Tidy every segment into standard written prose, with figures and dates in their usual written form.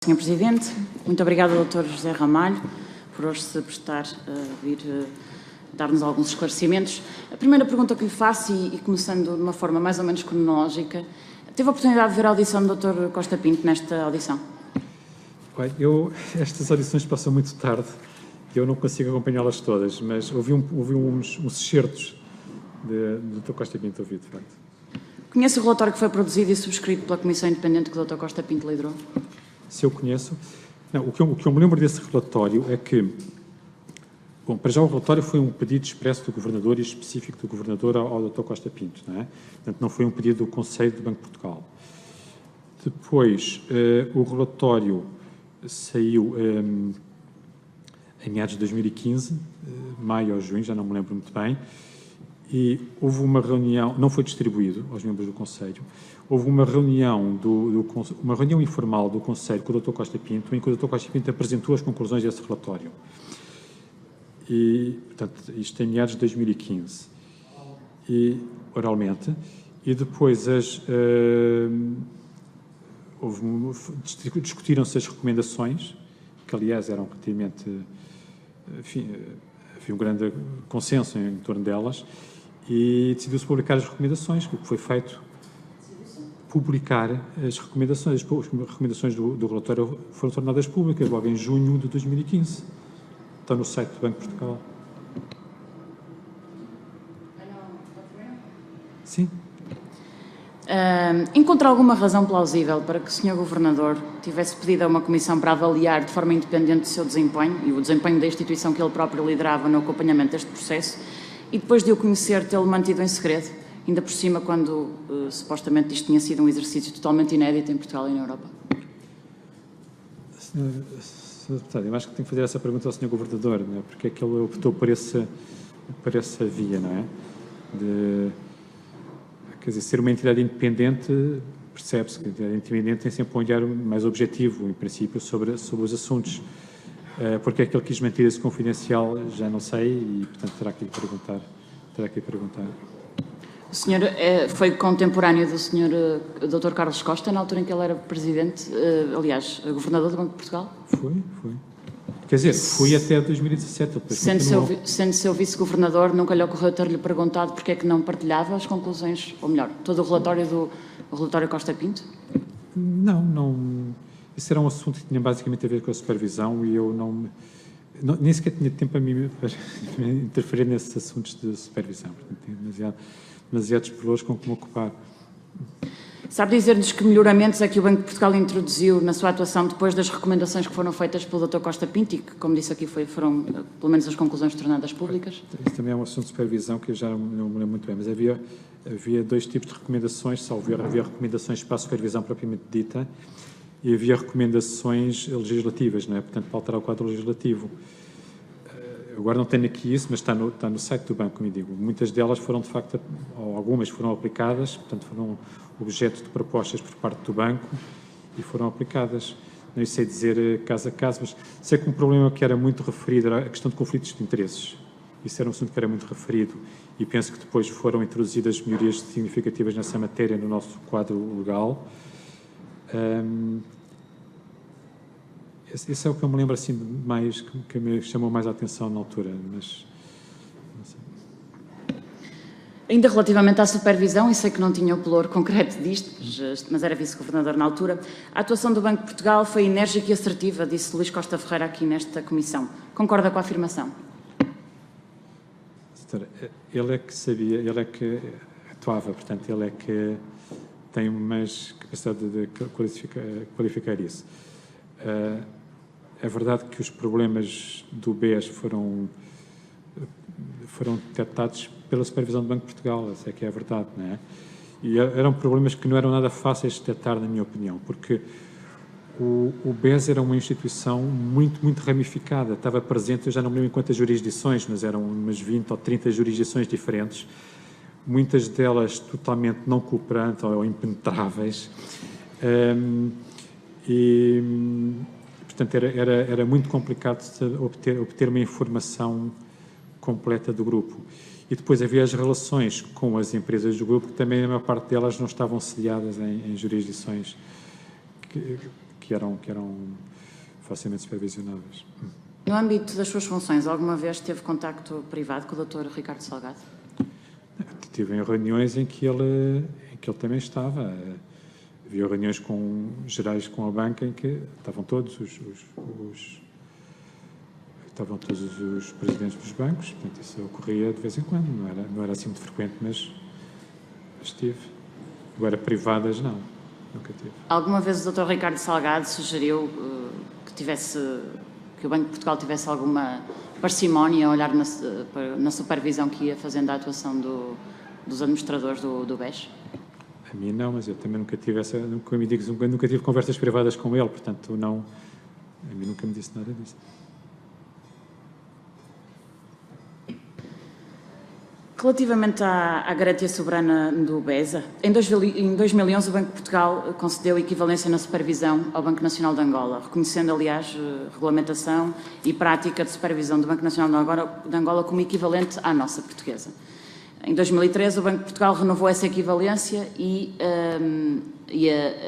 Sr. Presidente, muito obrigada ao Dr. José Ramalho por hoje se prestar a vir dar-nos alguns esclarecimentos. A primeira pergunta que lhe faço, e começando de uma forma mais ou menos cronológica, teve a oportunidade de ver a audição do Dr. Costa Pinto nesta audição? Bem, estas audições passam muito tarde e eu não consigo acompanhá-las todas, mas ouvi uns excertos do Dr. Costa Pinto, ouvi, de facto. Conhece o relatório que foi produzido e subscrito pela Comissão Independente que o Dr. Costa Pinto liderou? Se eu conheço... Não, o que eu me lembro desse relatório é que, bom, para já o relatório foi um pedido expresso do Governador e específico do Governador ao Dr. Costa Pinto, não é? Portanto, não foi um pedido do Conselho do Banco de Portugal. Depois, o relatório saiu em meados de 2015, maio ou junho, já não me lembro muito bem, e houve uma reunião, não foi distribuído aos membros do Conselho, houve uma reunião, uma reunião informal do Conselho com o Dr. Costa Pinto, em que o Dr. Costa Pinto apresentou as conclusões desse relatório. E, portanto, isto em meados de 2015, oralmente, e depois discutiram-se as recomendações, que aliás eram relativamente, enfim, havia um grande consenso em torno delas, e decidiu-se publicar as recomendações, o que foi feito, publicar as recomendações. As recomendações do relatório foram tornadas públicas logo em junho de 2015. Está no site do Banco de Portugal. Sim. Encontra alguma razão plausível para que o Sr. Governador tivesse pedido a uma comissão para avaliar de forma independente o seu desempenho e o desempenho da instituição que ele próprio liderava no acompanhamento deste processo e depois de o conhecer tê-lo mantido em segredo, ainda por cima quando supostamente isto tinha sido um exercício totalmente inédito em Portugal e na Europa? Sr. Deputado, eu acho que tenho que fazer essa pergunta ao Sr. Governador, não é? Porque é que ele optou por essa via, não é? Quer dizer, ser uma entidade independente, percebe-se que a entidade independente tem sempre um olhar mais objetivo, em princípio, sobre os assuntos. Porque é que ele quis manter esse confidencial, já não sei, e, portanto, terá que lhe perguntar. O senhor foi contemporâneo do Sr. Dr. Carlos Costa, na altura em que ele era presidente, aliás, governador do Banco de Portugal? Foi. Quer dizer, fui até 2017. Sendo seu vice-governador, nunca lhe ocorreu ter-lhe perguntado porque é que não partilhava as conclusões, ou melhor, todo o relatório Costa Pinto? Não. Isso era um assunto que tinha basicamente a ver com a supervisão e eu nem sequer tinha tempo para interferir nesses assuntos de supervisão. Portanto, tinha demasiados problemas com que me ocupar. Sabe dizer-nos que melhoramentos é que o Banco de Portugal introduziu na sua atuação depois das recomendações que foram feitas pelo Dr. Costa Pinto e que, como disse aqui, foram pelo menos as conclusões tornadas públicas? Isso também é um assunto de supervisão que eu já não me lembro muito bem, mas havia dois tipos de recomendações, havia recomendações para a supervisão propriamente dita e havia recomendações legislativas, não é? Portanto, para alterar o quadro legislativo. Agora não tenho aqui isso, mas está no site do banco, como eu digo. Muitas delas foram, de facto, ou algumas foram aplicadas, portanto, foram objeto de propostas por parte do banco e foram aplicadas. Não sei dizer caso a caso, mas sei que um problema que era muito referido era a questão de conflitos de interesses. Isso era um assunto que era muito referido e penso que depois foram introduzidas melhorias significativas nessa matéria no nosso quadro legal. Esse é o que eu me lembro assim mais, que me chamou mais a atenção na altura, mas não sei. Ainda relativamente à supervisão, e sei que não tinha o pelour concreto disto, mas era vice-governador na altura, a atuação do Banco de Portugal foi enérgica e assertiva, disse Luís Costa Ferreira aqui nesta comissão. Concorda com a afirmação? Doutora, ele é que sabia, ele é que atuava, portanto, ele é que tem mais capacidade de qualificar isso. É verdade que os problemas do BES foram detectados pela supervisão do Banco de Portugal, essa é que é a verdade, não é? E eram problemas que não eram nada fáceis de detectar, na minha opinião, porque o BES era uma instituição muito ramificada, estava presente, eu já não me lembro em quantas jurisdições, mas eram umas 20 ou 30 jurisdições diferentes, muitas delas totalmente não cooperantes ou impenetráveis, portanto, era muito complicado obter uma informação completa do grupo. E depois havia as relações com as empresas do grupo, que também a maior parte delas não estavam sediadas em jurisdições que que eram facilmente supervisionáveis. No âmbito das suas funções, alguma vez teve contacto privado com o Dr. Ricardo Salgado? Tive em reuniões em que ele também estava. Havia reuniões gerais com a banca em que estavam todos os presidentes dos bancos. Portanto, isso ocorria de vez em quando. Não era assim muito frequente, mas tive. Agora, privadas, não. Nunca tive. Alguma vez o Dr. Ricardo Salgado sugeriu que o Banco de Portugal tivesse alguma parcimónia a olhar na supervisão que ia fazendo a atuação dos administradores do BES? A mim não, mas eu também nunca tive conversas privadas com ele, portanto, não, a mim nunca me disse nada disso. Relativamente à garantia soberana do BESA, em 2011 o Banco de Portugal concedeu equivalência na supervisão ao Banco Nacional de Angola, reconhecendo, aliás, regulamentação e prática de supervisão do Banco Nacional de Angola como equivalente à nossa portuguesa. Em 2013 o Banco de Portugal renovou essa equivalência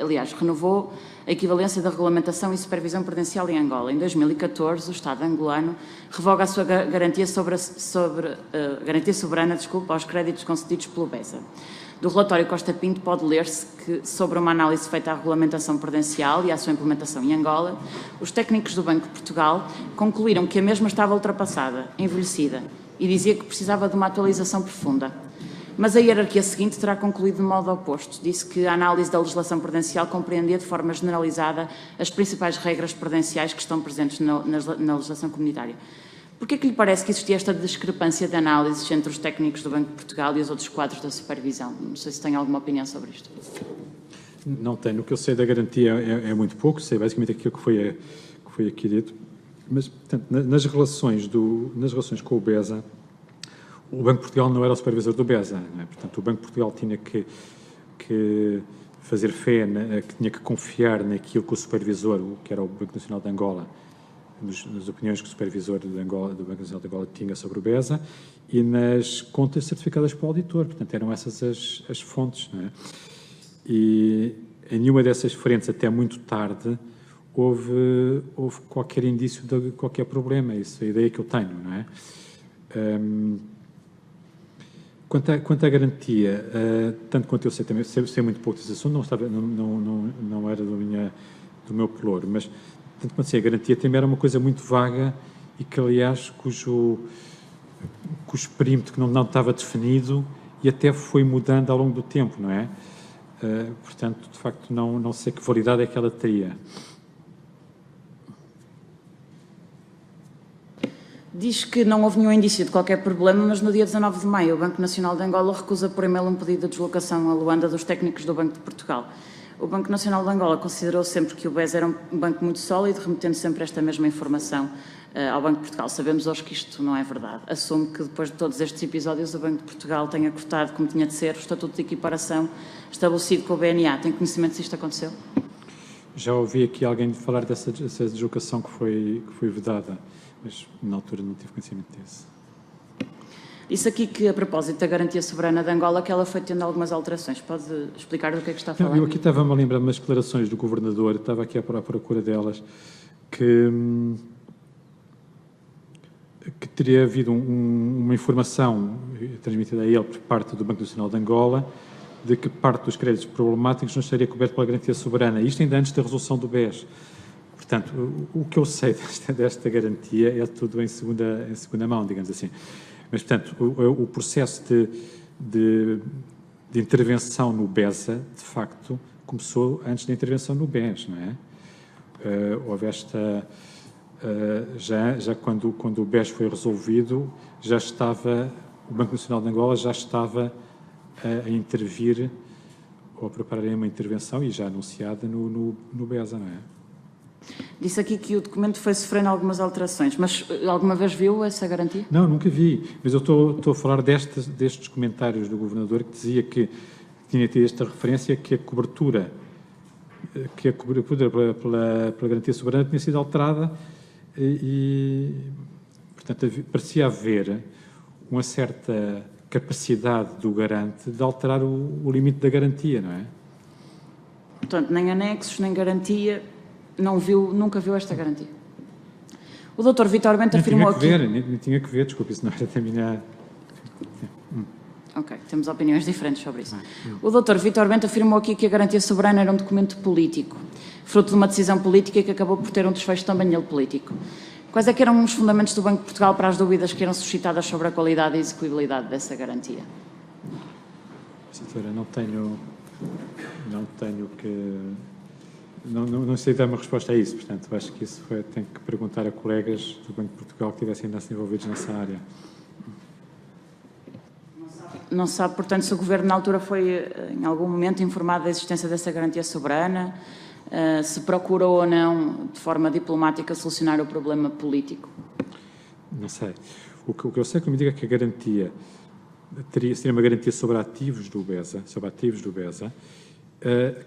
aliás, renovou a equivalência da regulamentação e supervisão prudencial em Angola. Em 2014, o Estado angolano revoga a sua garantia soberana aos créditos concedidos pelo BESA. Do relatório Costa Pinto pode ler-se que, sobre uma análise feita à regulamentação prudencial e à sua implementação em Angola, os técnicos do Banco de Portugal concluíram que a mesma estava ultrapassada, envelhecida, e dizia que precisava de uma atualização profunda. Mas a hierarquia seguinte terá concluído de modo oposto. Disse que a análise da legislação prudencial compreendia de forma generalizada as principais regras prudenciais que estão presentes na legislação comunitária. Por que é que lhe parece que existia esta discrepância de análises entre os técnicos do Banco de Portugal e os outros quadros da supervisão? Não sei se tem alguma opinião sobre isto. Não tenho. O que eu sei da garantia é muito pouco, sei basicamente aquilo que foi aqui dito. Mas, portanto, nas relações com o BESA, o Banco de Portugal não era o supervisor do BESA, não é? Portanto, o Banco de Portugal tinha que fazer fé, que tinha que confiar naquilo que o supervisor, que era o Banco Nacional de Angola, nas opiniões que o supervisor do Banco Nacional de Angola tinha sobre o BESA e nas contas certificadas pelo auditor. Portanto, eram essas as fontes, não é? E em nenhuma dessas frentes, até muito tarde, houve qualquer indício de qualquer problema. Isso é a ideia que eu tenho, não é? Quanto à garantia, tanto quanto eu sei, também sei muito pouco desse assunto, não era do meu pelouro, mas tanto quanto sei, a garantia também era uma coisa muito vaga e que, aliás, cujo perímetro que não estava definido e até foi mudando ao longo do tempo, não é? Portanto, de facto, não sei que validade é que ela teria. Diz que não houve nenhum indício de qualquer problema, mas no dia 19 de maio o Banco Nacional de Angola recusa por e-mail um pedido de deslocação a Luanda dos técnicos do Banco de Portugal. O Banco Nacional de Angola considerou sempre que o BES era um banco muito sólido, remetendo sempre esta mesma informação ao Banco de Portugal. Sabemos hoje que isto não é verdade. Assumo que depois de todos estes episódios o Banco de Portugal tenha cortado, como tinha de ser, o Estatuto de Equiparação estabelecido com o BNA. Tem conhecimento se isto aconteceu? Já ouvi aqui alguém falar dessa deslocação que foi vedada, mas na altura não tive conhecimento disso. Disse aqui que, a propósito da garantia soberana de Angola, que ela foi tendo algumas alterações. Pode explicar do que é que está a falar? Eu aqui estava-me a lembrar de umas declarações do Governador, estava aqui à procura delas, que teria havido uma informação transmitida a ele por parte do Banco Nacional de Angola de que parte dos créditos problemáticos não estaria coberto pela garantia soberana. Isto ainda antes da resolução do BES. Portanto, o que eu sei desta garantia é tudo em segunda mão, digamos assim. Mas, portanto, o processo de intervenção no BESA, de facto, começou antes da intervenção no BES, não é? Houve esta... já quando o BES foi resolvido, já estava... O Banco Nacional de Angola já estava a intervir ou a preparar uma intervenção e já anunciada no BESA, não é? Disse aqui que o documento foi sofrendo algumas alterações, mas alguma vez viu essa garantia? Não, nunca vi, mas eu estou a falar destes comentários do Governador que dizia que tinha tido esta referência que a cobertura pela garantia soberana tinha sido alterada e portanto, parecia haver uma certa capacidade do garante de alterar o limite da garantia, não é? Portanto, nem anexos, nem garantia... nunca viu esta garantia. O Dr. Vítor Bento afirmou aqui... Nem tinha que ver, desculpe, isso não era da minha... Ok, temos opiniões diferentes sobre isso. O Dr. Vítor Bento afirmou aqui que a garantia soberana era um documento político, fruto de uma decisão política e que acabou por ter um desfecho também ele político. Quais é que eram os fundamentos do Banco de Portugal para as dúvidas que eram suscitadas sobre a qualidade e execuibilidade dessa garantia? Doutora, não sei dar uma resposta a isso, portanto, acho que isso tem que perguntar a colegas do Banco de Portugal que estivessem ainda envolvidos nessa área. Não sabe, portanto, se o Governo na altura foi, em algum momento, informado da existência dessa garantia soberana, se procurou ou não, de forma diplomática, solucionar o problema político? Não sei. O que eu sei que me diga é que a garantia seria uma garantia sobre ativos do BESA,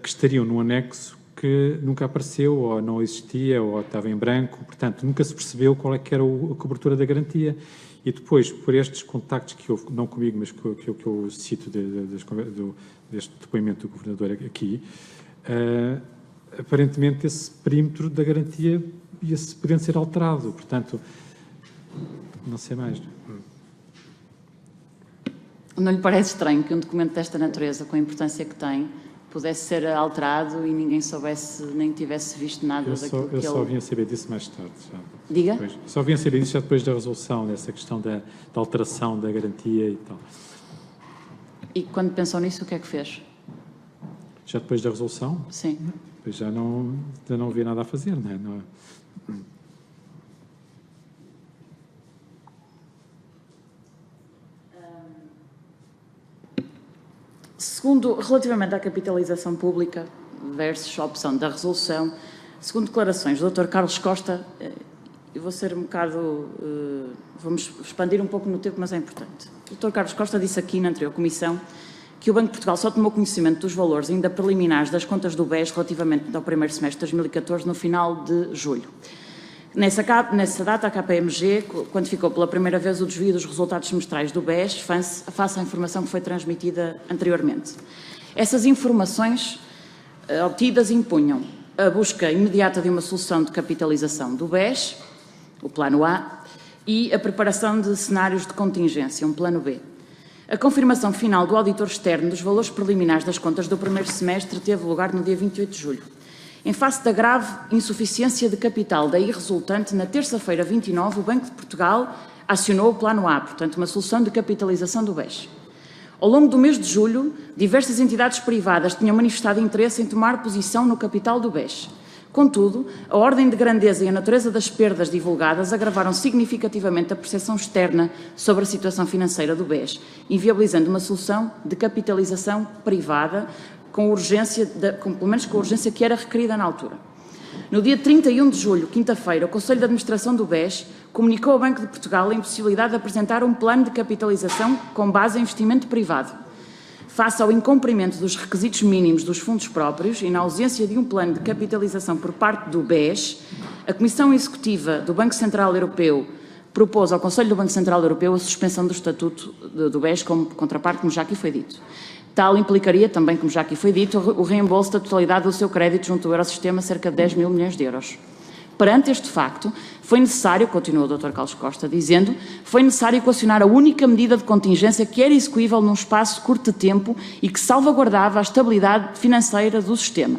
que estariam num anexo que nunca apareceu, ou não existia, ou estava em branco, portanto, nunca se percebeu qual é que era a cobertura da garantia. E depois, por estes contactos que houve, não comigo, mas que eu cito deste depoimento do Governador aqui, aparentemente esse perímetro da garantia ia-se podendo ser alterado, portanto, não sei mais. Não lhe parece estranho que um documento desta natureza, com a importância que tem, pudesse ser alterado e ninguém soubesse, nem tivesse visto nada daquilo que ele... Eu só vim a saber disso mais tarde. Já. Diga? Depois. Só vim a saber disso já depois da resolução, dessa questão da alteração da garantia e tal. E quando pensou nisso, o que é que fez? Já depois da resolução? Sim. Depois já não havia nada a fazer, não é? Segundo, relativamente à capitalização pública versus a opção da resolução, segundo declarações do Dr. Carlos Costa, eu vou ser um bocado, vamos expandir um pouco no tempo, mas é importante. O Dr. Carlos Costa disse aqui na anterior comissão que o Banco de Portugal só tomou conhecimento dos valores ainda preliminares das contas do BES relativamente ao primeiro semestre de 2014 no final de julho. Nessa data, a KPMG quantificou pela primeira vez o desvio dos resultados semestrais do BES face à informação que foi transmitida anteriormente. Essas informações obtidas impunham a busca imediata de uma solução de capitalização do BES, o Plano A, e a preparação de cenários de contingência, um Plano B. A confirmação final do auditor externo dos valores preliminares das contas do primeiro semestre teve lugar no dia 28 de julho. Em face da grave insuficiência de capital daí resultante, na terça-feira 29, o Banco de Portugal acionou o Plano A, portanto, uma solução de capitalização do BES. Ao longo do mês de julho, diversas entidades privadas tinham manifestado interesse em tomar posição no capital do BES. Contudo, a ordem de grandeza e a natureza das perdas divulgadas agravaram significativamente a percepção externa sobre a situação financeira do BES, inviabilizando uma solução de capitalização privada, com urgência, pelo menos com a urgência que era requerida na altura. No dia 31 de julho, quinta-feira, o Conselho de Administração do BES comunicou ao Banco de Portugal a impossibilidade de apresentar um plano de capitalização com base em investimento privado. Face ao incumprimento dos requisitos mínimos dos fundos próprios e na ausência de um plano de capitalização por parte do BES, a Comissão Executiva do Banco Central Europeu propôs ao Conselho do Banco Central Europeu a suspensão do estatuto do BES como contraparte, como já aqui foi dito. Tal implicaria também, como já aqui foi dito, o reembolso da totalidade do seu crédito junto ao Eurosistema, cerca de 10 mil milhões de euros. Perante este facto, foi necessário, continua o Dr. Carlos Costa dizendo, foi necessário equacionar a única medida de contingência que era execuível num espaço curto de tempo e que salvaguardava a estabilidade financeira do sistema.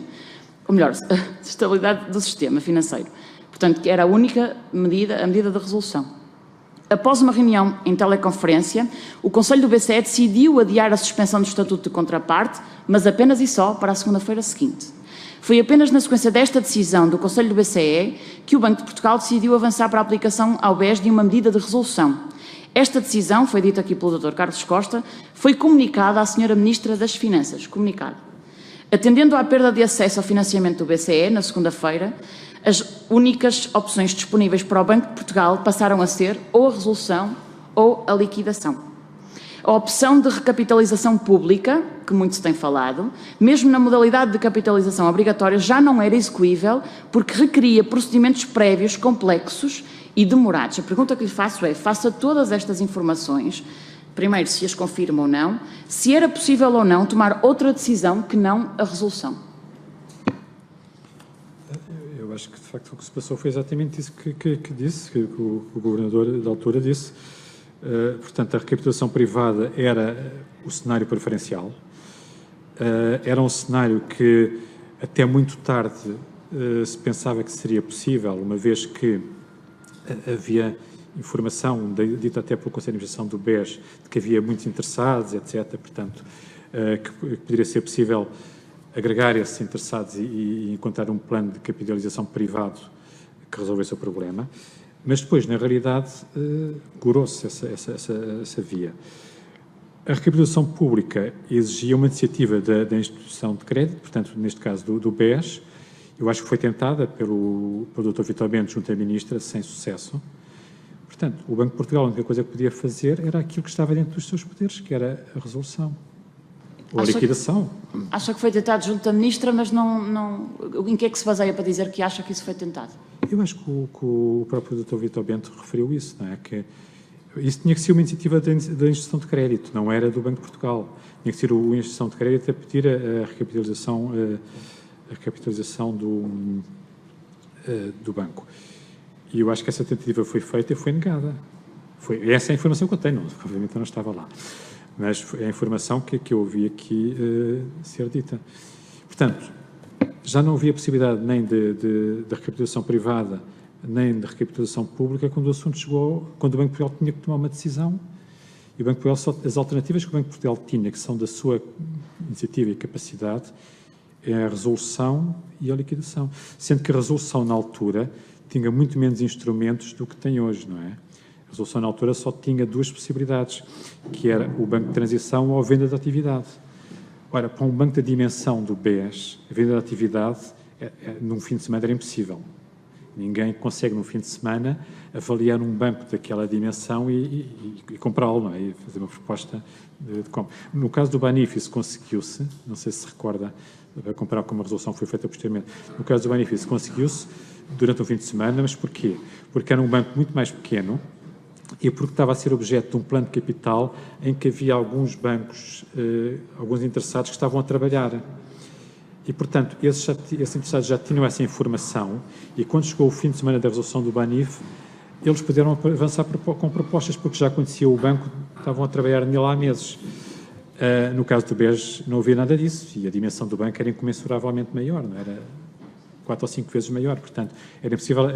Ou melhor, a estabilidade do sistema financeiro. Portanto, que era a única medida, a medida de resolução. Após uma reunião em teleconferência, o Conselho do BCE decidiu adiar a suspensão do Estatuto de Contraparte, mas apenas e só para a segunda-feira seguinte. Foi apenas na sequência desta decisão do Conselho do BCE que o Banco de Portugal decidiu avançar para a aplicação ao BES de uma medida de resolução. Esta decisão, foi dita aqui pelo Dr. Carlos Costa, foi comunicada à Sra. Ministra das Finanças, Atendendo à perda de acesso ao financiamento do BCE, na segunda-feira, as únicas opções disponíveis para o Banco de Portugal passaram a ser ou a resolução ou a liquidação. A opção de recapitalização pública, que muito se tem falado, mesmo na modalidade de capitalização obrigatória, já não era execuível porque requeria procedimentos prévios complexos e demorados. A pergunta que lhe faço é, face a todas estas informações, primeiro, se as confirma ou não, se era possível ou não tomar outra decisão que não a resolução. acho que, de facto, o que se passou foi exatamente isso que disse, que o governador da altura disse. Portanto, a recapitulação privada era o cenário preferencial. Era um cenário que, até muito tarde, se pensava que seria possível, uma vez que havia informação, dita até pelo Conselho de Administração do BES, de que havia muitos interessados, etc. Portanto, que poderia ser possível agregar esses interessados e encontrar um plano de capitalização privado que resolvesse o problema. Mas depois, na realidade, gorou-se essa via. A recapitalização pública exigia uma iniciativa da instituição de crédito, portanto, neste caso do BES. Eu acho que foi tentada pelo Dr. Vítor Bento junto à Ministra, sem sucesso. Portanto, o Banco de Portugal, a única coisa que podia fazer era aquilo que estava dentro dos seus poderes, que era a resolução. Ou a liquidação. Acha que foi tentado junto da Ministra, mas não... Em que é que se baseia para dizer que acha que isso foi tentado? Eu acho que o próprio Dr. Vítor Bento referiu isso, não é? Que isso tinha que ser uma iniciativa da instituição de crédito, não era do Banco de Portugal. Tinha que ser a instituição de crédito a pedir a recapitalização do banco. E eu acho que essa tentativa foi feita e foi negada. Essa é a informação que eu tenho, obviamente eu não estava lá. Mas é a informação que eu ouvi aqui ser dita. Portanto, já não havia possibilidade nem de recapitalização privada, nem de recapitalização pública, quando o assunto chegou, quando o Banco de Portugal tinha que tomar uma decisão. E o Banco de Portugal, as alternativas que o Banco de Portugal tinha, que são da sua iniciativa e capacidade, é a resolução e a liquidação. Sendo que a resolução, na altura, tinha muito menos instrumentos do que tem hoje, não é? A resolução, na altura, só tinha duas possibilidades, que era o banco de transição ou a venda de atividade. Ora, para um banco da dimensão do BES, a venda de atividade, num fim de semana, era impossível. Ninguém consegue, num fim de semana, avaliar um banco daquela dimensão e comprá-lo, não é? E fazer uma proposta de compra. No caso do Banif, conseguiu-se, não sei se recorda, para comparar com uma resolução que foi feita posteriormente. No caso do Banif, conseguiu-se durante um fim de semana, mas porquê? Porque era um banco muito mais pequeno e porque estava a ser objeto de um plano de capital em que havia alguns bancos, alguns interessados que estavam a trabalhar. E, portanto, esses interessados já tinham essa informação e, quando chegou o fim de semana da resolução do Banif, eles puderam avançar com propostas, porque já conheciam o banco, estavam a trabalhar nele há meses. No caso do BES, não havia nada disso, e a dimensão do banco era incomensuravelmente maior, não era 4 ou 5 vezes maior. Portanto, era impossível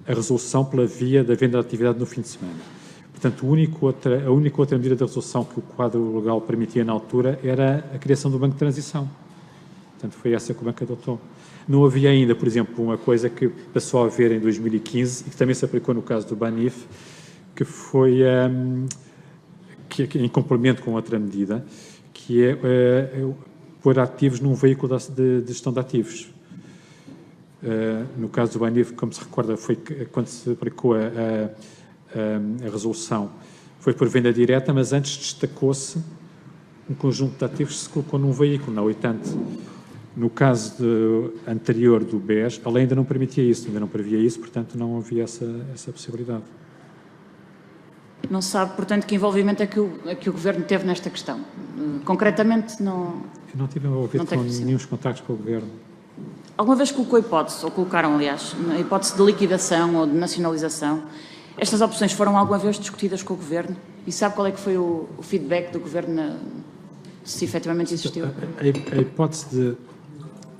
a resolução pela via da venda de atividade no fim de semana. Portanto, a única outra medida da resolução que o quadro legal permitia na altura era a criação do banco de transição. Portanto, foi essa que o banco adotou. Não havia ainda, por exemplo, uma coisa que passou a haver em 2015 e que também se aplicou no caso do Banif, que foi, em complemento com outra medida, que é pôr ativos num veículo de gestão de ativos. No caso do Banif, como se recorda, foi quando se aplicou a resolução, foi por venda direta, mas antes destacou-se um conjunto de ativos que se colocou num veículo, na 80. No caso anterior do BES, a lei ainda não permitia isso, ainda não previa isso, portanto não havia essa possibilidade. Não sabe, portanto, que envolvimento é que o Governo teve nesta questão? Concretamente, não... Eu não tive envolvido com nenhum contactos com o Governo. Alguma vez colocou hipótese, ou colocaram, aliás, a hipótese de liquidação ou de nacionalização? Estas opções foram alguma vez discutidas com o Governo? E sabe qual é que foi o feedback do Governo, se efetivamente existiu? A hipótese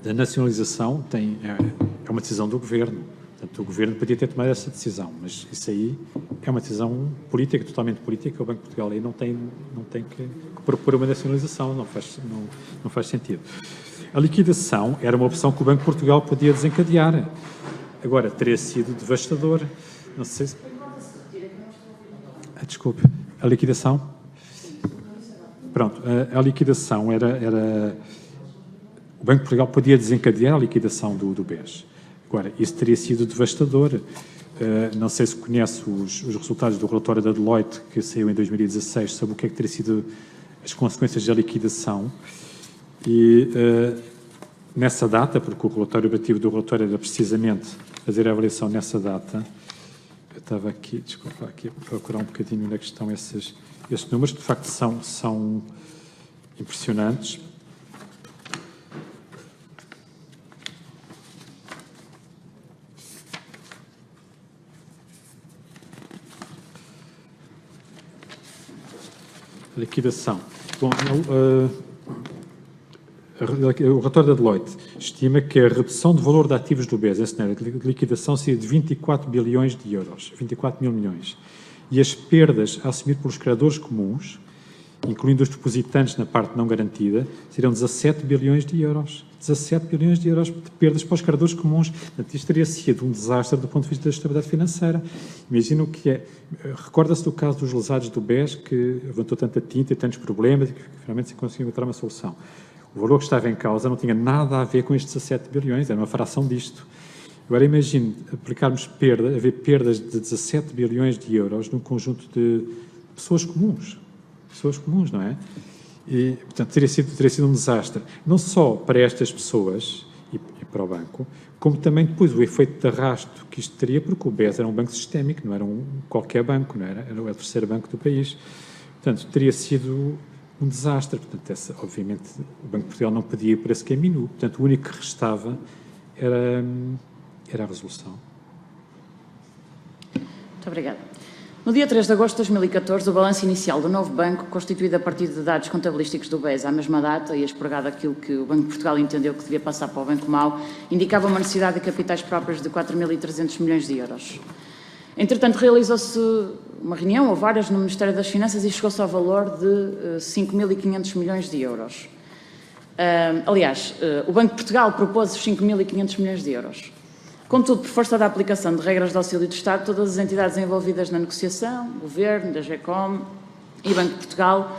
da nacionalização é uma decisão do Governo. Portanto, o Governo podia ter tomado essa decisão, mas isso aí é uma decisão política, totalmente política. O Banco de Portugal aí não tem que propor uma nacionalização, não faz sentido. A liquidação era uma opção que o Banco de Portugal podia desencadear. Agora, teria sido devastador. Não sei se... Desculpe. A liquidação? Pronto. A liquidação era... O Banco de Portugal podia desencadear a liquidação do BES. Agora, isso teria sido devastador. Não sei se conhece os resultados do relatório da Deloitte, que saiu em 2016, sobre o que é que teria sido as consequências da liquidação. E nessa data, porque o relatório operativo do relatório era precisamente fazer a avaliação nessa data, eu estava aqui, desculpa, aqui a procurar um bocadinho onde é que estão esses números, que de facto são impressionantes. liquidação. Bom, o relatório da Deloitte estima que a redução de valor de ativos do BES, em cenário de liquidação, seria de 24 bilhões de euros, 24 mil milhões. E as perdas a assumir pelos credores comuns, incluindo os depositantes na parte não garantida, seriam 17 bilhões de euros. 17 bilhões de euros de perdas para os credores comuns. Portanto, isto teria sido um desastre do ponto de vista da estabilidade financeira. Imagino o que é. Recorda-se do caso dos lesados do BES, que levantou tanta tinta e tantos problemas, e que finalmente se conseguiu encontrar uma solução. O valor que estava em causa não tinha nada a ver com estes 17 bilhões, era uma fração disto. Agora imagine aplicarmos haver perdas de 17 bilhões de euros num conjunto de pessoas comuns. Pessoas comuns, não é? E, portanto, teria sido um desastre, não só para estas pessoas e para o banco, como também depois o efeito de arrasto que isto teria, porque o BES era um banco sistémico, não era qualquer banco, não era? Era o terceiro banco do país. Portanto, teria sido um desastre. Portanto, obviamente, o Banco de Portugal não podia ir por esse caminho. Portanto, o único que restava era a resolução. Muito obrigada. No dia 3 de agosto de 2014, o balanço inicial do novo banco, constituído a partir de dados contabilísticos do BES à mesma data e expurgado aquilo que o Banco de Portugal entendeu que devia passar para o Banco Mau, indicava uma necessidade de capitais próprios de 4.300 milhões de euros. Entretanto, realizou-se uma reunião, ou várias, no Ministério das Finanças e chegou-se ao valor de 5.500 milhões de euros. Aliás, o Banco de Portugal propôs os 5.500 milhões de euros. Contudo, por força da aplicação de regras de auxílio do Estado, todas as entidades envolvidas na negociação, Governo, DGECOM e Banco de Portugal,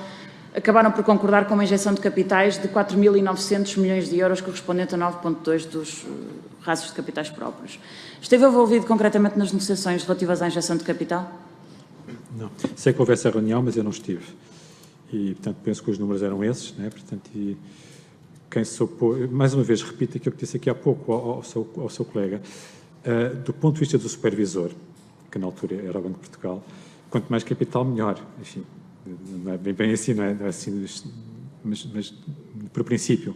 acabaram por concordar com uma injeção de capitais de 4.900 milhões de euros, correspondente a 9,2% dos ratios de capitais próprios. Esteve envolvido concretamente nas negociações relativas à injeção de capital? Não. Sei que houve essa reunião, mas eu não estive. E, portanto, penso que os números eram esses, né? Portanto, quem se opôs, mais uma vez, repito aquilo que disse aqui há pouco ao seu colega, do ponto de vista do supervisor, que na altura era o Banco de Portugal, quanto mais capital, melhor. Enfim, não é bem assim, não é assim, mas por princípio,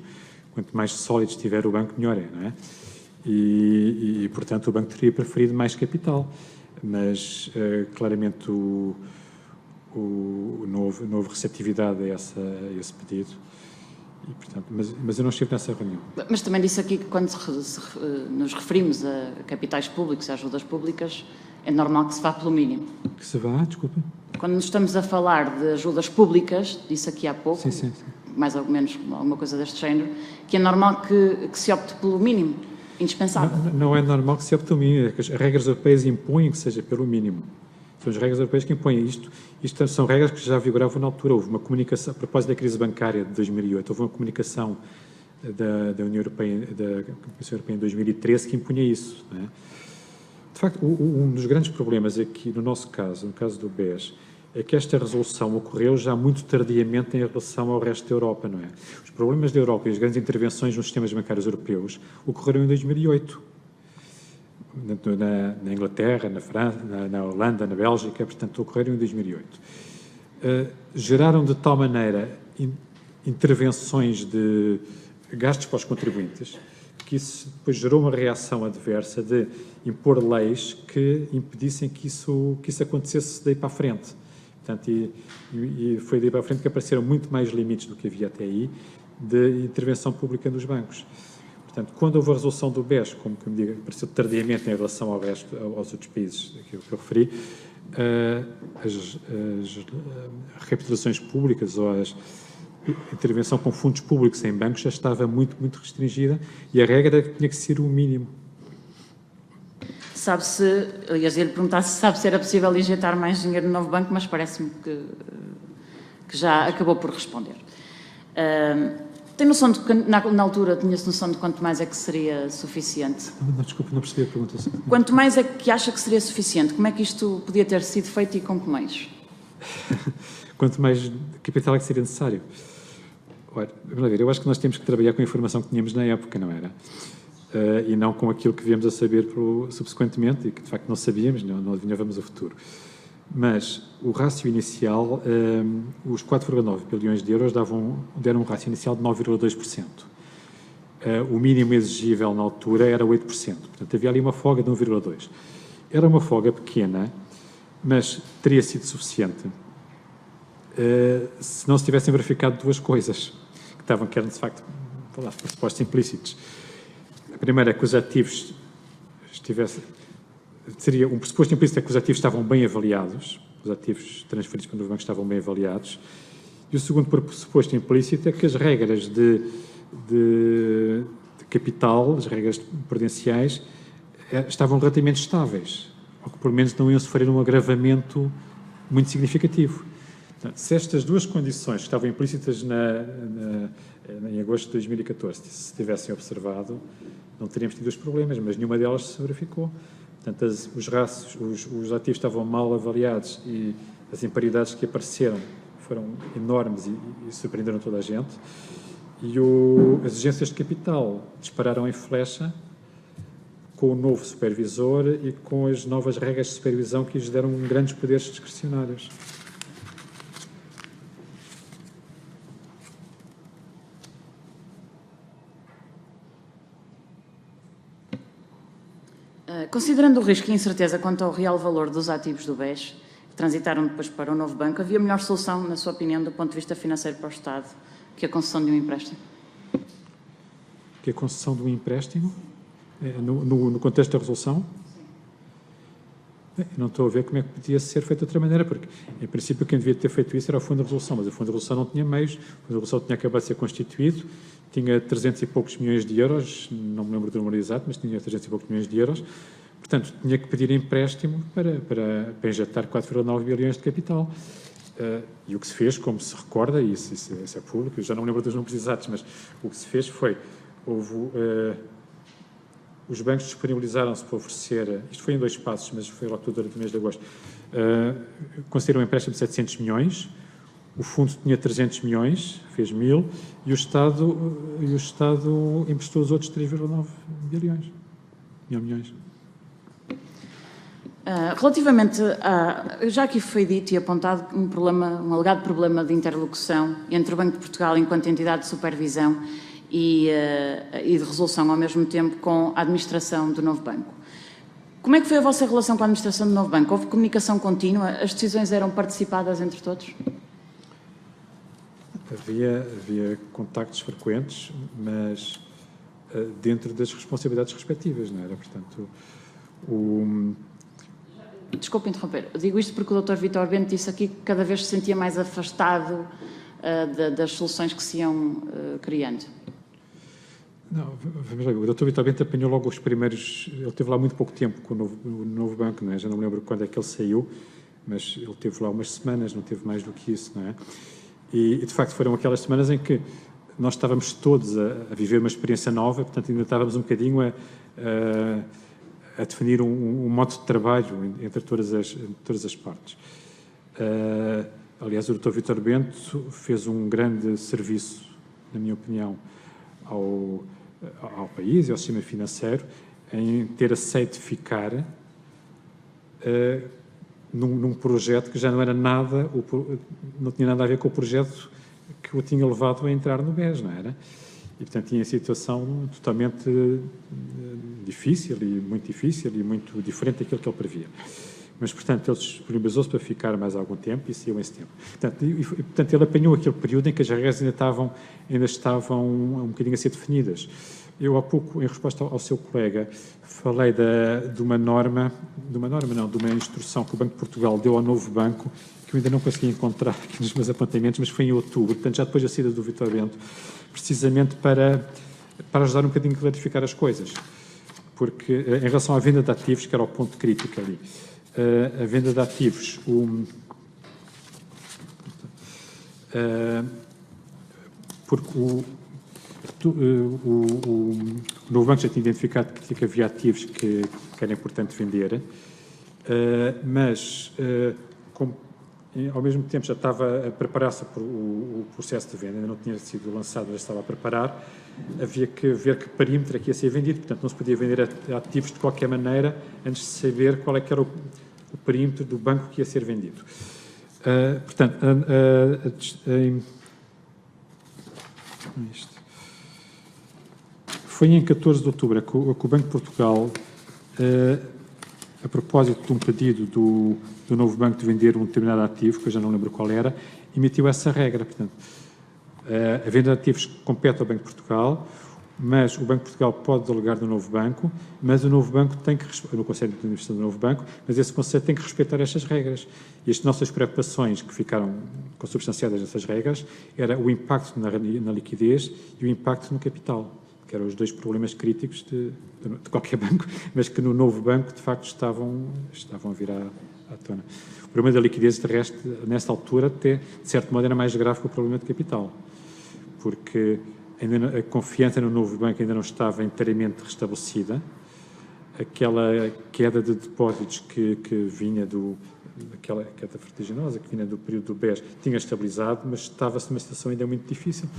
quanto mais sólido estiver o banco, melhor é, não é? E portanto, o banco teria preferido mais capital, mas claramente não houve receptividade a esse pedido. E, portanto, mas eu não estive nessa reunião. Mas também disse aqui que quando nos referimos a capitais públicos, a ajudas públicas, é normal que se vá pelo mínimo. Que se vá, desculpa? Quando nos estamos a falar de ajudas públicas, disse aqui há pouco, sim. mais ou menos alguma coisa deste género, que é normal que se opte pelo mínimo, indispensável. Não é normal que se opte pelo mínimo, é que as regras europeias impõem que seja pelo mínimo. São as regras europeias que impõem isto. Isto são regras que já vigoravam na altura. Houve uma comunicação, a propósito da crise bancária de 2008, houve uma comunicação da União Europeia, da Comissão Europeia em 2013 que impunha isso. Não é? De facto, um dos grandes problemas aqui, no nosso caso, no caso do BES, é que esta resolução ocorreu já muito tardiamente em relação ao resto da Europa, não é? Os problemas da Europa e as grandes intervenções nos sistemas bancários europeus ocorreram em 2008. Na Inglaterra, na França, na Holanda, na Bélgica, portanto, ocorreram em 2008. Geraram de tal maneira intervenções de gastos para os contribuintes que isso depois gerou uma reação adversa de impor leis que impedissem que isso acontecesse daí para a frente. Portanto, e foi daí para a frente que apareceram muito mais limites do que havia até aí de intervenção pública nos bancos. Portanto, quando houve a resolução do BES, como que me diga, apareceu tardiamente em relação ao resto, aos outros países que eu referi, as recapitulações públicas ou a intervenção com fundos públicos em bancos já estava muito, muito restringida e a regra tinha que ser o mínimo. Sabe-se, aliás, ia-lhe perguntar se sabe se era possível injetar mais dinheiro no novo banco, mas parece-me que já acabou por responder. Tem noção de que, na altura, tinha-se noção de quanto mais é que seria suficiente? Não, desculpe, não percebi a pergunta. Quanto mais é que acha que seria suficiente? Como é que isto podia ter sido feito e com que meios? Quanto mais capital é que seria necessário? Ora, vamos ver, eu acho que nós temos que trabalhar com a informação que tínhamos na época, não era? E não com aquilo que viemos a saber subsequentemente e que, de facto, não sabíamos, não adivinhávamos o futuro. Mas o rácio inicial, os 4,9 bilhões de euros deram um rácio inicial de 9,2%. O mínimo exigível na altura era 8%. Portanto, havia ali uma folga de 1,2%. Era uma folga pequena, mas teria sido suficiente se não se tivessem verificado duas coisas, que eram de facto pressupostos implícitos. A primeira é que os ativos seria um pressuposto implícito é que os ativos estavam bem avaliados, os ativos transferidos para o novo banco estavam bem avaliados, e o segundo pressuposto implícito é que as regras de capital, as regras prudenciais, estavam relativamente estáveis, ou que pelo menos não iam sofrer um agravamento muito significativo. Portanto, se estas duas condições que estavam implícitas em agosto de 2014 se tivessem observado, não teríamos tido os problemas, mas nenhuma delas se verificou. Portanto, os ativos estavam mal avaliados e as imparidades que apareceram foram enormes e surpreenderam toda a gente. E as exigências de capital dispararam em flecha com o novo supervisor e com as novas regras de supervisão que lhes deram grandes poderes discricionários. Considerando o risco e incerteza quanto ao real valor dos ativos do BES, que transitaram depois para o novo banco, havia melhor solução, na sua opinião, do ponto de vista financeiro para o Estado, que a concessão de um empréstimo? Que a concessão de um empréstimo? No contexto da resolução? Bem, não estou a ver como é que podia ser feito de outra maneira, porque, em princípio, quem devia ter feito isso era o Fundo de Resolução, mas o Fundo de Resolução não tinha meios, o Fundo de Resolução tinha acabado de ser constituído, tinha 300 e poucos milhões de euros, não me lembro do número exato, mas tinha 300 e poucos milhões de euros, portanto, tinha que pedir empréstimo para injetar 4,9 bilhões de capital. E o que se fez, como se recorda, e isso é público, eu já não me lembro dos números exatos, mas o que se fez foi, os bancos disponibilizaram-se para oferecer, isto foi em 2 passos, mas foi logo tudo durante o mês de agosto, concederam um empréstimo de 700 milhões, o fundo tinha 300 milhões, fez 1.000, e o Estado emprestou os outros 3,9 milhões. Relativamente já aqui foi dito e apontado um alegado problema de interlocução entre o Banco de Portugal enquanto entidade de supervisão e de resolução ao mesmo tempo com a administração do novo banco. Como é que foi a vossa relação com a administração do novo banco? Houve comunicação contínua? As decisões eram participadas entre todos? Havia contactos frequentes, mas dentro das responsabilidades respectivas, não era? Portanto, Desculpe interromper. Eu digo isto porque o Dr. Vítor Bento disse aqui que cada vez se sentia mais afastado das soluções que se iam criando. Não, vamos lá, o Dr. Vítor Bento apanhou logo os primeiros... Ele esteve lá muito pouco tempo com o novo banco, não é? Já não me lembro quando é que ele saiu, mas ele esteve lá umas semanas, não teve mais do que isso, não é? E de facto, foram aquelas semanas em que nós estávamos todos a viver uma experiência nova, portanto, ainda estávamos um bocadinho a definir um modo de trabalho entre todas as partes. Aliás, o Dr. Vítor Bento fez um grande serviço, na minha opinião, ao país e ao sistema financeiro, em ter aceito ficar num projeto que já não era nada, não tinha nada a ver com o projeto que o tinha levado a entrar no BES, não era? E, portanto, tinha situação totalmente difícil e muito diferente daquilo que ele previa. Mas, portanto, ele disponibilizou-se para ficar mais algum tempo e saiu esse tempo. Portanto, ele apanhou aquele período em que as regras ainda estavam um bocadinho a ser definidas. Eu, há pouco, em resposta ao seu colega, falei de uma instrução que o Banco de Portugal deu ao novo banco, que eu ainda não consegui encontrar aqui nos meus apontamentos, mas foi em outubro, portanto, já depois da saída do Vítor Bento, precisamente para ajudar um bocadinho a clarificar as coisas. Porque, em relação à venda de ativos, que era o ponto crítico ali, a venda de ativos, porque o novo banco já tinha identificado que havia ativos que era importante vender, mas ao mesmo tempo já estava a preparar-se o processo de venda, ainda não tinha sido lançado, já estava a preparar, havia que ver que perímetro é que ia ser vendido, portanto não se podia vender ativos de qualquer maneira antes de saber qual é que era o perímetro do banco que ia ser vendido. Portanto, foi em 14 de outubro que o Banco de Portugal a propósito de um pedido do novo banco de vender um determinado ativo, que eu já não lembro qual era, emitiu essa regra. Portanto, a venda de ativos compete ao Banco de Portugal, mas o Banco de Portugal pode delegar do novo banco, mas o novo banco tem que, no Conselho de Administração do novo banco, mas esse Conselho tem que respeitar estas regras. E as nossas preocupações que ficaram consubstanciadas nessas regras era o impacto na liquidez e o impacto no capital, que eram os dois problemas críticos de qualquer banco, mas que no novo banco, de facto, estavam a vir à tona. O problema da liquidez, de resto, nesta altura, até, de certo modo, era mais grave que o problema de capital, porque a confiança no novo banco ainda não estava inteiramente restabelecida. Aquela queda de depósitos que vinha aquela queda vertiginosa que vinha do período do BES tinha estabilizado, mas estava-se numa situação ainda muito difícil.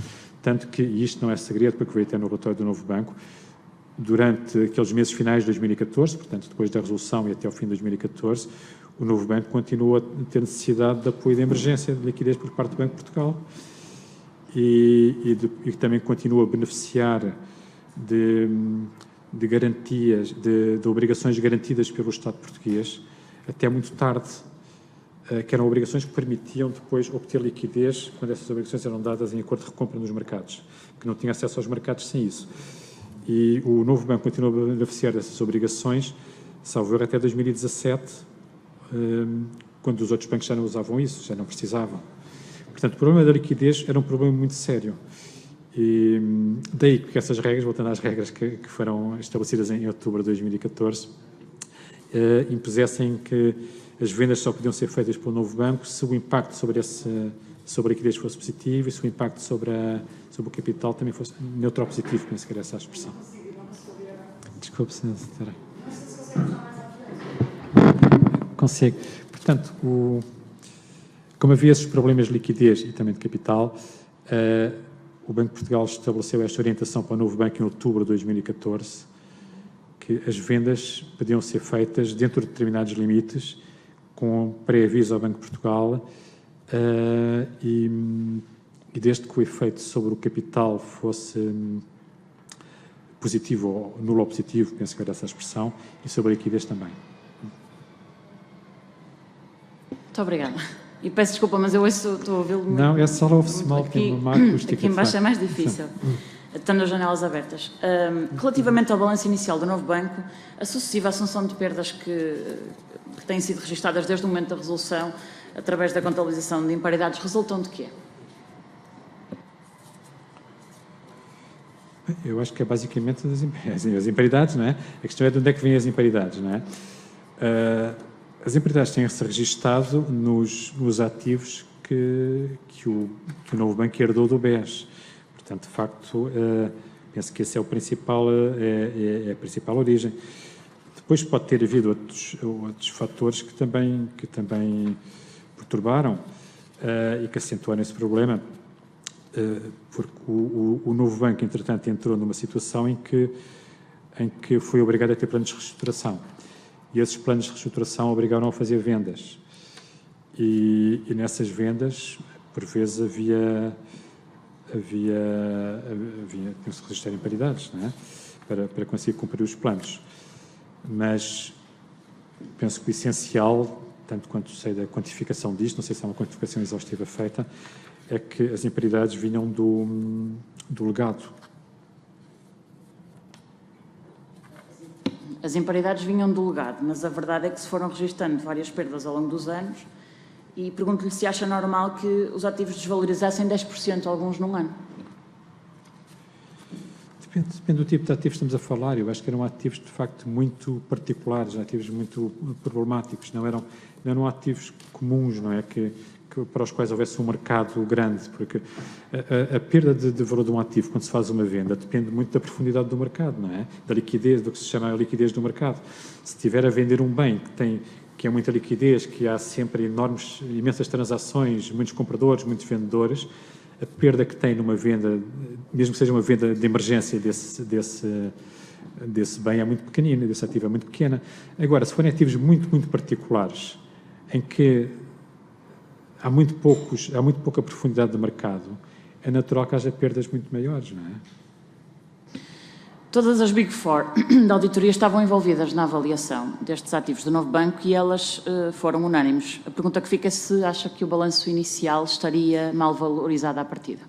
Tanto que, e isto não é segredo, porque veio até no relatório do novo banco, durante aqueles meses finais de 2014, portanto, depois da resolução e até ao fim de 2014, o novo banco continua a ter necessidade de apoio de emergência de liquidez por parte do Banco de Portugal. E também continua a beneficiar de garantias, de obrigações garantidas pelo Estado português, até muito tarde, que eram obrigações que permitiam depois obter liquidez quando essas obrigações eram dadas em acordo de recompra nos mercados, que não tinha acesso aos mercados sem isso. E o novo banco continua a beneficiar dessas obrigações, salvo erro, até 2017, quando os outros bancos já não usavam isso, já não precisavam. Portanto, o problema da liquidez era um problema muito sério. E daí que essas regras, voltando às regras que foram estabelecidas em outubro de 2014, impusessem que as vendas só podiam ser feitas pelo novo banco se o impacto sobre a liquidez fosse positivo e se o impacto sobre o capital também fosse neutral positivo, penso que era essa a expressão. Desculpe, senhora secretária. Consigo. Portanto, como havia esses problemas de liquidez e também de capital, o Banco de Portugal estabeleceu esta orientação para o novo banco em outubro de 2014, que as vendas podiam ser feitas dentro de determinados limites, com pré-aviso ao Banco de Portugal, e desde que o efeito sobre o capital fosse positivo ou nulo ou positivo, penso que era essa a expressão, e sobre a liquidez também. Muito obrigada. E peço desculpa, mas eu estou a ouvi-lo muito. Não, essa sala ouve-se mal, tem uma má acústica. Aqui embaixo é mais difícil, estando as janelas abertas. Relativamente ao balanço inicial do novo banco, a sucessiva assunção de perdas que têm sido registadas desde o momento da resolução, através da contabilização de imparidades, resultam de quê? Eu acho que é basicamente as imparidades, não é? A questão é de onde é que vêm as imparidades, não é? As imparidades têm-se registado nos ativos que o novo banco herdou do BES. Portanto, de facto, penso que esse é a principal origem. Depois pode ter havido outros fatores que também perturbaram e que acentuaram esse problema, porque o novo banco, entretanto, entrou numa situação em que foi obrigado a ter planos de reestruturação. E esses planos de reestruturação obrigaram a fazer vendas. E nessas vendas, por vezes, havia tinham-se de registrar imparidades, não é? Para conseguir cumprir os planos. Mas penso que o essencial, tanto quanto sei da quantificação disto, não sei se é uma quantificação exaustiva feita, é que as imparidades vinham do legado. As imparidades vinham do legado, mas a verdade é que se foram registando várias perdas ao longo dos anos e pergunto-lhe se acha normal que os ativos desvalorizassem 10% alguns num ano. Depende do tipo de ativos que estamos a falar. Eu acho que eram ativos, de facto, muito particulares, ativos muito problemáticos, não eram ativos comuns, não é? Que para os quais houvesse um mercado grande, porque a perda de valor de um ativo, quando se faz uma venda, depende muito da profundidade do mercado, não é? Da liquidez, do que se chama a liquidez do mercado. Se estiver a vender um bem que é muita liquidez, que há sempre imensas transações, muitos compradores, muitos vendedores, a perda que tem numa venda, mesmo que seja uma venda de emergência desse bem, é muito pequenina, desse ativo é muito pequena. Agora, se forem ativos muito, muito particulares, em que há muito pouca profundidade de mercado, é natural que haja perdas muito maiores, não é? Todas as Big Four da auditoria estavam envolvidas na avaliação destes ativos do novo banco e elas foram unânimes. A pergunta que fica é se acha que o balanço inicial estaria mal valorizado à partida.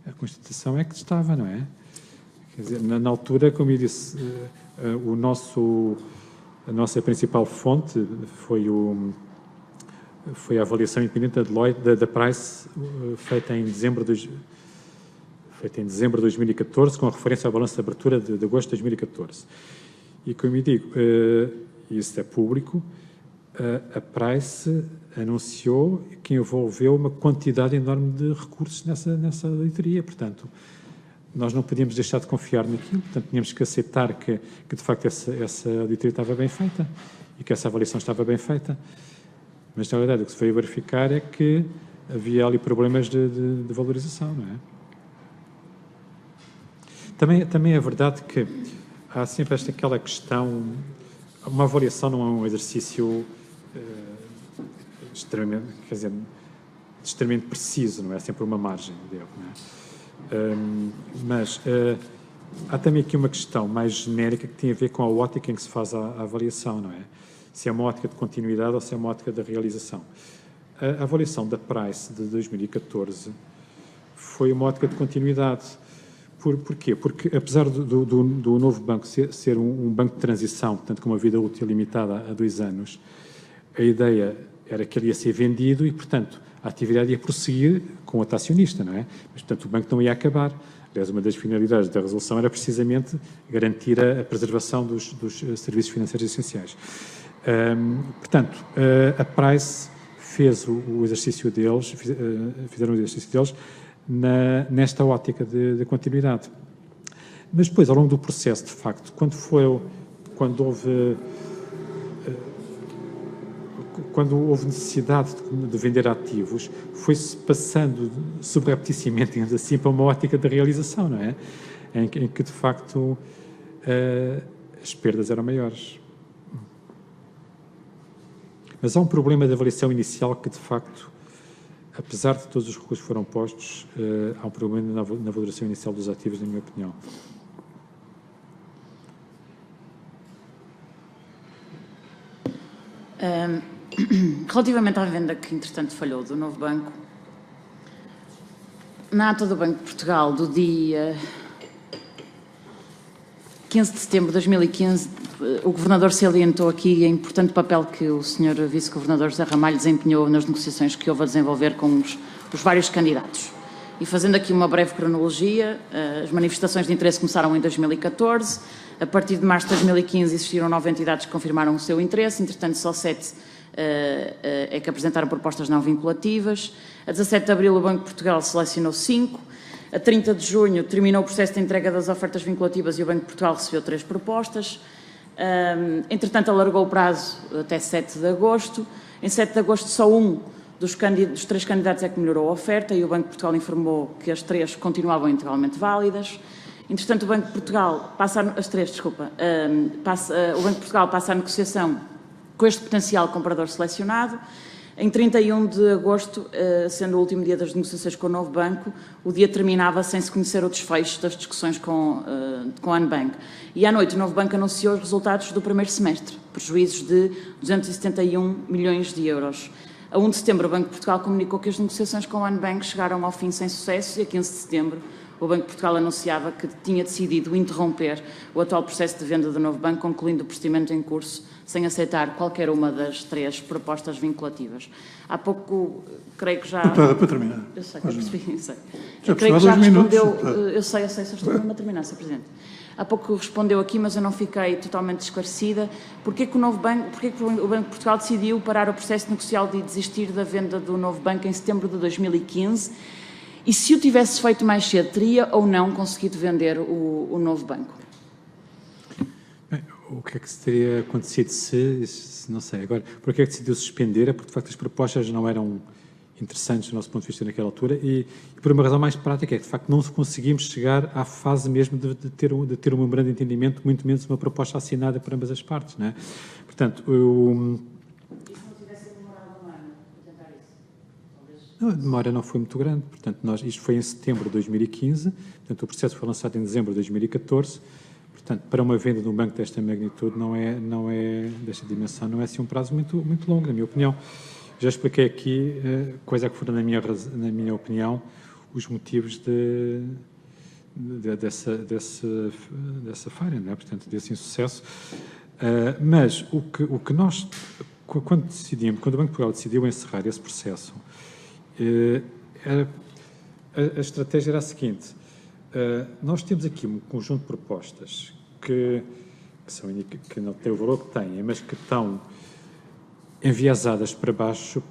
A constatação é que estava, não é? Quer dizer, na altura, como eu disse, a nossa principal fonte foi a avaliação independente da Deloitte, da Price, feita em dezembro de 2014, com referência ao balanço de abertura de agosto de 2014. E, como eu digo, isso é público, a Price anunciou que envolveu uma quantidade enorme de recursos nessa auditoria. Portanto, nós não podíamos deixar de confiar naquilo, portanto, tínhamos que aceitar que de facto, essa auditoria estava bem feita e que essa avaliação estava bem feita. Mas, na verdade, o que se veio verificar é que havia ali problemas de valorização, não é? Também é verdade que há sempre aquela questão, uma avaliação não é um exercício extremamente preciso, não é? Sempre uma margem de erro, não é? Mas há também aqui uma questão mais genérica que tem a ver com a ótica em que se faz a avaliação, não é? Se é uma ótica de continuidade ou se é uma ótica da realização. A avaliação da Price de 2014 foi uma ótica de continuidade. Porquê? Porque, apesar do novo banco ser um banco de transição, portanto, com uma vida útil limitada a 2 anos, a ideia era que ele ia ser vendido e, portanto, a atividade ia prosseguir com outro acionista, não é? Mas, portanto, o banco não ia acabar. Aliás, uma das finalidades da resolução era precisamente garantir a preservação dos serviços financeiros essenciais. Portanto, a Price fez o exercício deles, fizeram o exercício deles nesta ótica de continuidade. Mas depois, ao longo do processo, de facto, quando houve necessidade de vender ativos, foi-se passando subrepticiamente, digamos assim, para uma ótica de realização, não é? Em que, de facto, as perdas eram maiores. Mas há um problema de avaliação inicial que, de facto, apesar de todos os recursos que foram postos, há um problema na valoração inicial dos ativos, na minha opinião. Relativamente à venda que, entretanto, falhou do novo banco, na ata do Banco de Portugal do dia 15 de setembro de 2015, o Governador salientou aqui o importante papel que o Sr. Vice-Governador José Ramalho desempenhou nas negociações que houve a desenvolver com os vários candidatos. E fazendo aqui uma breve cronologia, as manifestações de interesse começaram em 2014, a partir de março de 2015 existiram 9 entidades que confirmaram o seu interesse, entretanto só 7 é que apresentaram propostas não vinculativas. A 17 de abril o Banco de Portugal selecionou 5, a 30 de junho terminou o processo de entrega das ofertas vinculativas e o Banco de Portugal recebeu 3 propostas. Entretanto, alargou o prazo até 7 de agosto. Em 7 de agosto, só um dos 3 candidatos é que melhorou a oferta e o Banco de Portugal informou que as 3 continuavam integralmente válidas. Entretanto, o Banco de Portugal passa a negociação com este potencial comprador selecionado. Em 31 de agosto, sendo o último dia das negociações com o novo banco, o dia terminava sem se conhecer o desfecho das discussões com a Unbank. E à noite o novo banco anunciou os resultados do primeiro semestre, prejuízos de 271 milhões de euros. A 1 de setembro o Banco de Portugal comunicou que as negociações com a Unbank chegaram ao fim sem sucesso e a 15 de setembro o Banco de Portugal anunciava que tinha decidido interromper o atual processo de venda do novo banco, concluindo o procedimento em curso, sem aceitar qualquer uma das 3 propostas vinculativas. Há pouco, creio que já... Deputada, para terminar. Eu sei, eu percebi, eu sei. Já Creio que já respondeu... minutos, eu sei, só estou mesmo a terminar, Sr. Presidente. Há pouco respondeu aqui, mas eu não fiquei totalmente esclarecida. Porquê que o Banco de Portugal decidiu parar o processo negocial de desistir da venda do novo banco em setembro de 2015? E se o tivesse feito mais cedo, teria ou não conseguido vender o novo banco? Bem, o que é que teria acontecido se não sei. Agora, por que é que decidiu suspender? É porque, de facto, as propostas não eram interessantes do nosso ponto de vista naquela altura e por uma razão mais prática, é que, de facto, não conseguimos chegar à fase mesmo de ter um memorando de entendimento, muito menos uma proposta assinada por ambas as partes, não é? Portanto, E se não tivesse demorado um ano para tentar isso? Talvez Não, a demora não foi muito grande, portanto, isto foi em setembro de 2015, portanto, o processo foi lançado em dezembro de 2014, portanto, para uma venda de um banco desta magnitude, desta dimensão, não é assim um prazo muito longo, na minha opinião. Já expliquei aqui quais é que foram, na minha opinião, os motivos dessa falha, não é? Portanto, desse insucesso. Mas o que nós, quando o Banco de Portugal decidiu encerrar esse processo, a estratégia era a seguinte: nós temos aqui um conjunto de propostas que não têm o valor que têm, mas que estão enviesadas para baixo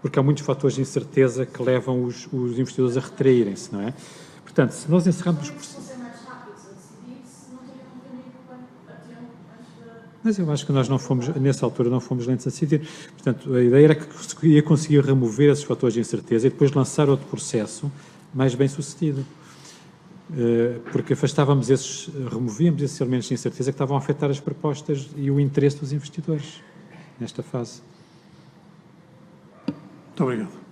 porque há muitos fatores de incerteza que levam os investidores a retraírem-se, não é? Portanto, se nós encerramos os processos... Mas eu acho que nós não fomos, nessa altura, não fomos lentos a decidir. Portanto, a ideia era que ia conseguir remover esses fatores de incerteza e depois lançar outro processo mais bem sucedido. Porque removíamos esses elementos de incerteza que estavam a afetar as propostas e o interesse dos investidores nesta fase. Muito obrigado.